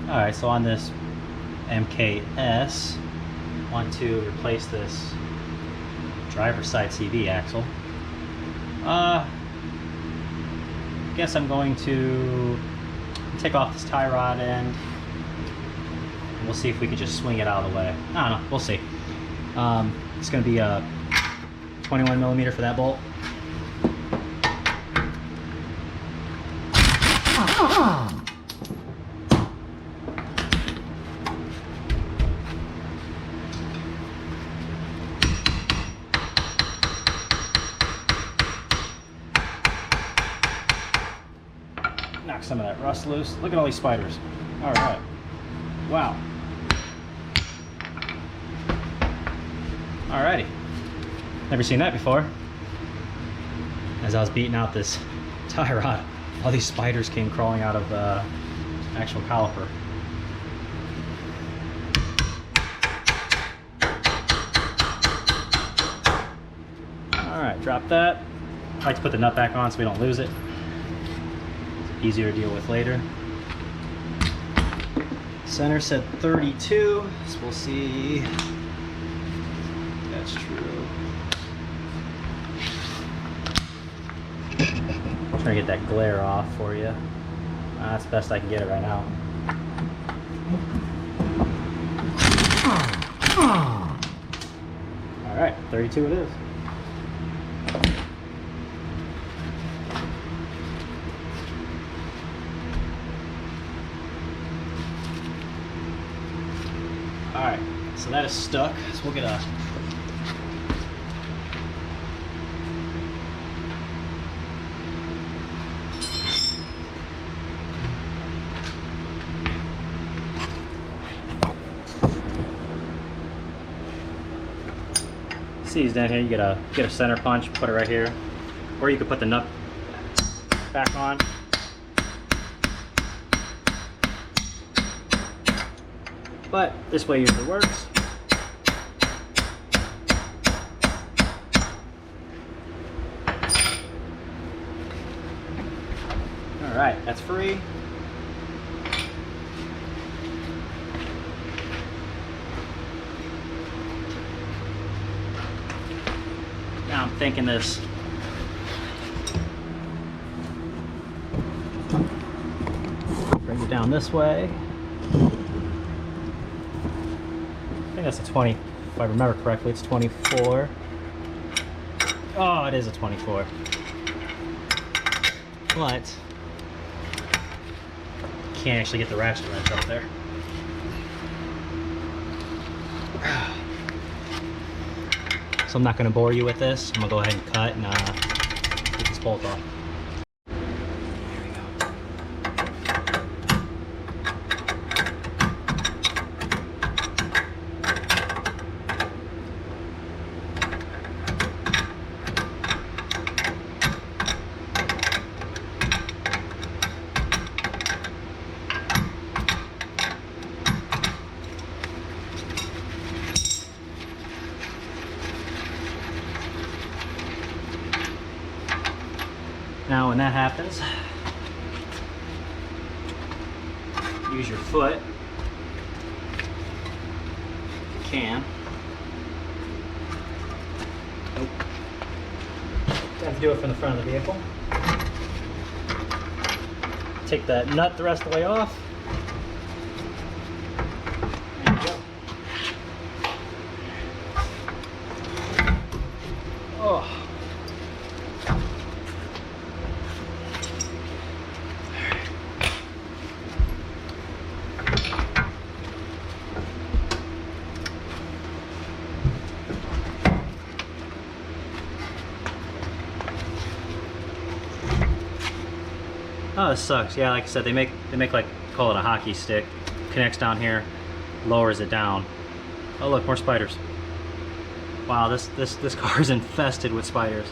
Alright, so on this MKS, want to replace this driver's side CV axle. Guess I'm going to take off this tie rod end. We'll see if we can just swing it out of the way. I don't know, we'll see. It's going to be a 21mm for that bolt. Knock some of that rust loose. Look at all these spiders. All right. Wow. Alrighty. Never seen that before. As I was beating out this tie rod, all these spiders came crawling out of the actual caliper. Alright, drop that. I like to put the nut back on so we don't lose it. It's easier to deal with later. Center said 32, so we'll see. That's true. I'm trying to get that glare off for you. That's the best I can get it right now. Alright, 32 it is. Alright, so that is stuck, so we'll get a C's down here. You get a center punch, put it right here, or you could put the nut back on. But this way usually works. All right, that's free. Now I'm thinking this. Bring it down this way. I think that's a 20, if I remember correctly, it's 24. Oh, it is a 24. But can't actually get the ratchet wrench up there. So I'm not going to bore you with this. I'm going to go ahead and cut and get this bolt off. Now when that happens, use your foot, if you can. Nope. You have to do it from the front of the vehicle. Take that nut the rest of the way off. There you go. Oh. Oh, this sucks. Yeah, like I said, they make like, call it a hockey stick. Connects down here, lowers it down. Oh look, more spiders. Wow, this car is infested with spiders.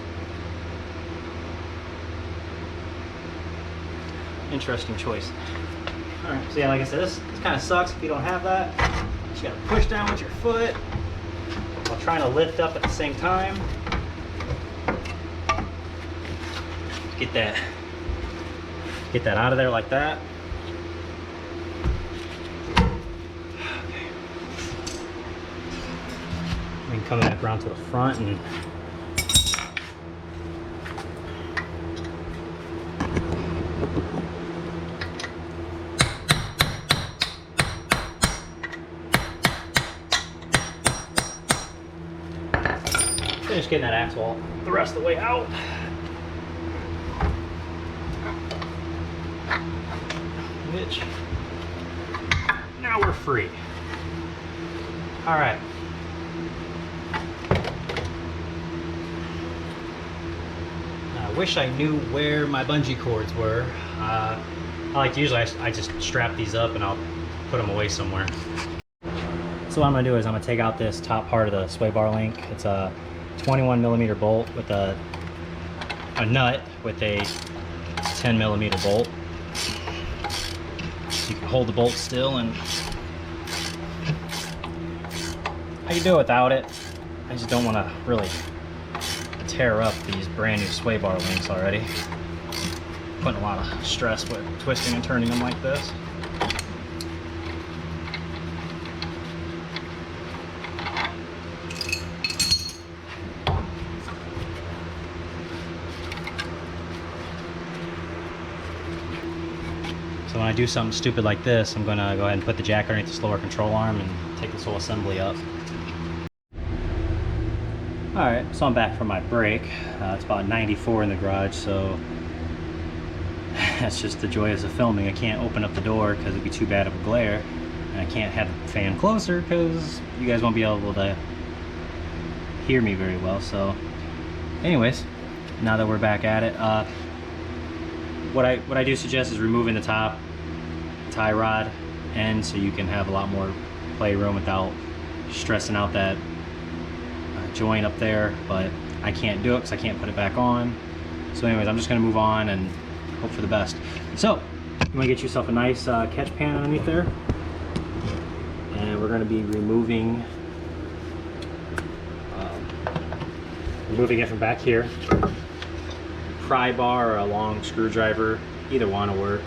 Interesting choice. All right, so yeah, like I said, this kind of sucks if you don't have that. You just gotta push down with your foot while trying to lift up at the same time. Get that out of there like that. coming back around to the front and finish getting that axle the rest of the way out. Which now we're free. All right. I wish I knew where my bungee cords were. I like to usually I just strap these up and I'll put them away somewhere. So what I'm gonna do is I'm gonna take out this top part of the sway bar link. It's a 21mm bolt with a nut with a 10mm bolt. So you can hold the bolt still, and I can do it without it. I just don't want to really tear up these brand new sway bar links already. Putting a lot of stress with twisting and turning them like this. So when I do something stupid like this, I'm going to go ahead and put the jack underneath the slower control arm and take this whole assembly up. Alright, so I'm back from my break. It's about 94 in the garage, so that's just the joys of filming. I can't open up the door because it'd be too bad of a glare, and I can't have the fan closer because you guys won't be able to hear me very well. So anyways, now that we're back at it, what I do suggest is removing the top tie rod end so you can have a lot more playroom without stressing out that joint up there, but I can't do it because I can't put it back on. So anyways, I'm just going to move on and hope for the best. So you want to get yourself a nice catch pan underneath there, and we're going to be removing it from back here. Pry bar or a long screwdriver, either one will work.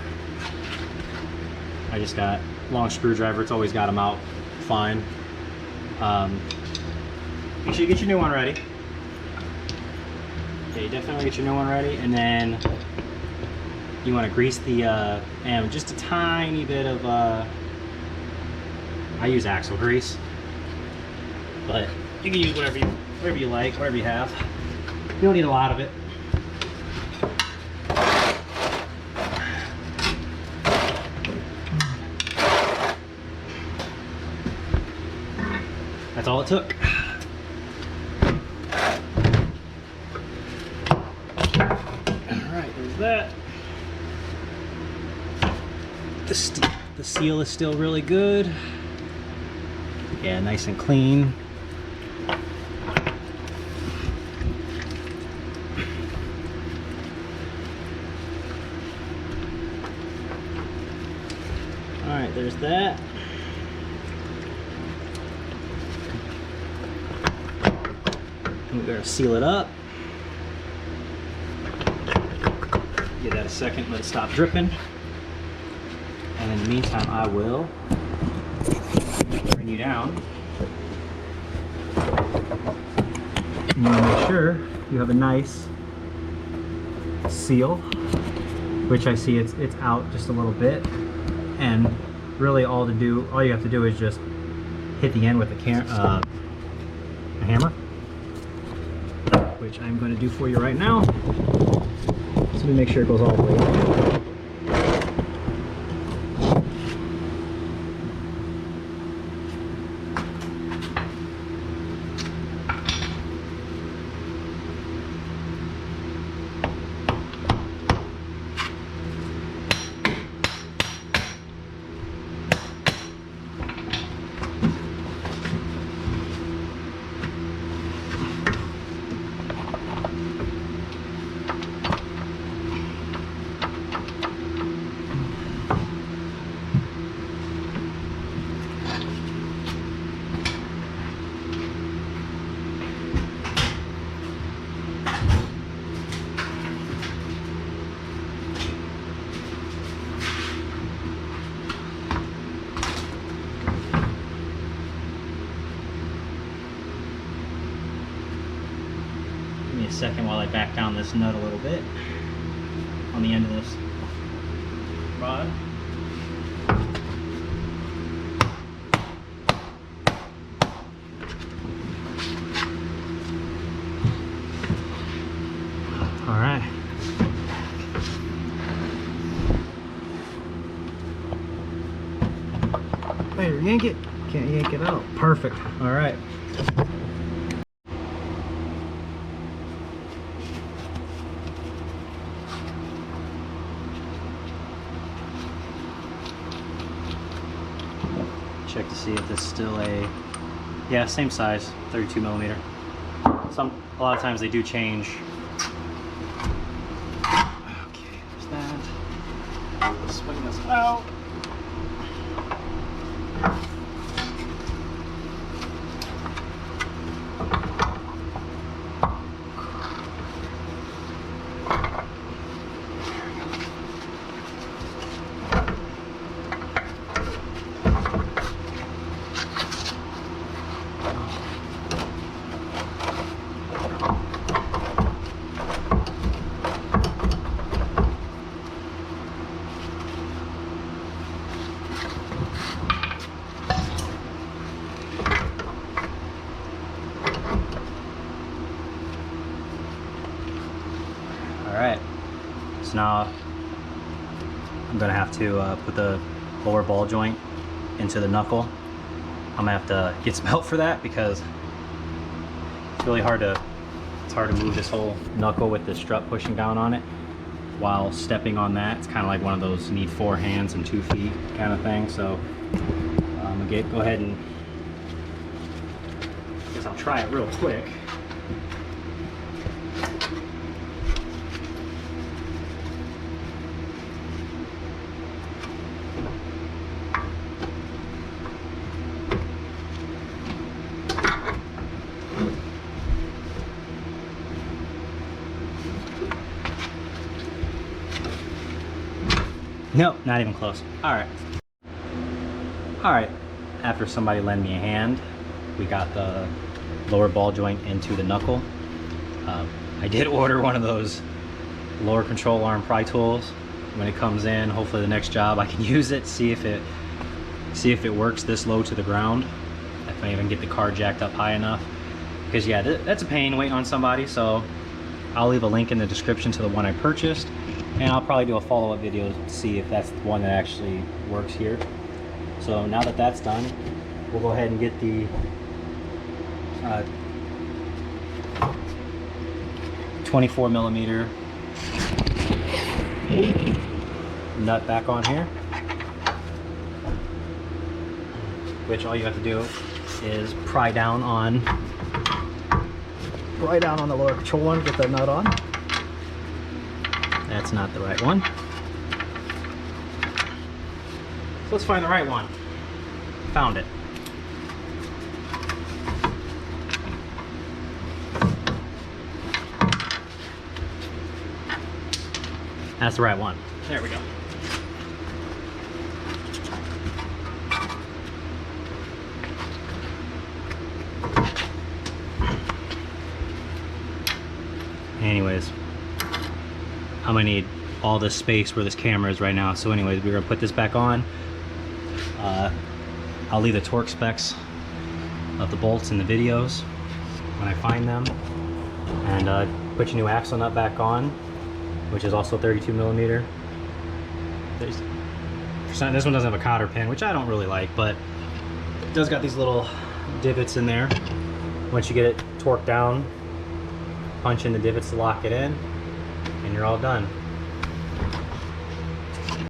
I just got long screwdriver, it's always got them out fine. Make sure you get your new one ready. Yeah, you definitely get your new one ready, and then you want to grease the and just a tiny bit of I use axle grease, but you can use whatever you like, whatever you have. You don't need a lot of it. That's all it took. Alright, there's that. The seal is still really good. Yeah, nice and clean. Alright, there's that. We're going to seal it up. Give that a second, let it stop dripping. And in the meantime, I will bring you down. You want to make sure you have a nice seal, which I see it's out just a little bit. And really all you have to do is just hit the end with a hammer, which I'm going to do for you right now. So let me make sure it goes all the way up. second while I back down this nut a little bit on the end of this rod. All right. There, yank it. Can't yank it out. Perfect. All right. Check to see if this is still a, yeah, same size, 32 millimeter. A lot of times they do change. Okay, there's that. Swing this out. Alright, so now I'm going to have to put the lower ball joint into the knuckle. I'm going to have to get some help for that because it's really hard to move this whole knuckle with the strut pushing down on it while stepping on that. It's kind of like one of those need 4 hands and 2 feet kind of thing. So I'm going to go ahead and, I guess I'll try it real quick. Nope, not even close. Alright. Alright, after somebody lend me a hand, we got the lower ball joint into the knuckle. I did order one of those lower control arm pry tools. When it comes in, hopefully the next job I can use it, see if it works this low to the ground. If I even get the car jacked up high enough. Because yeah, that's a pain waiting on somebody, so I'll leave a link in the description to the one I purchased. And I'll probably do a follow-up video to see if that's the one that actually works here. So now that that's done, we'll go ahead and get the 24 millimeter nut back on here. Which all you have to do is pry down on the lower control one, get the nut on. That's not the right one. So let's find the right one. Found it. That's the right one. There we go. Anyways, I'm gonna need all this space where this camera is right now. So anyways, we're gonna put this back on. I'll leave the torque specs of the bolts in the videos when I find them. And put your new axle nut back on, which is also 32 millimeter. This one doesn't have a cotter pin, which I don't really like, but it does got these little divots in there. Once you get it torqued down, punch in the divots to lock it in, and you're all done.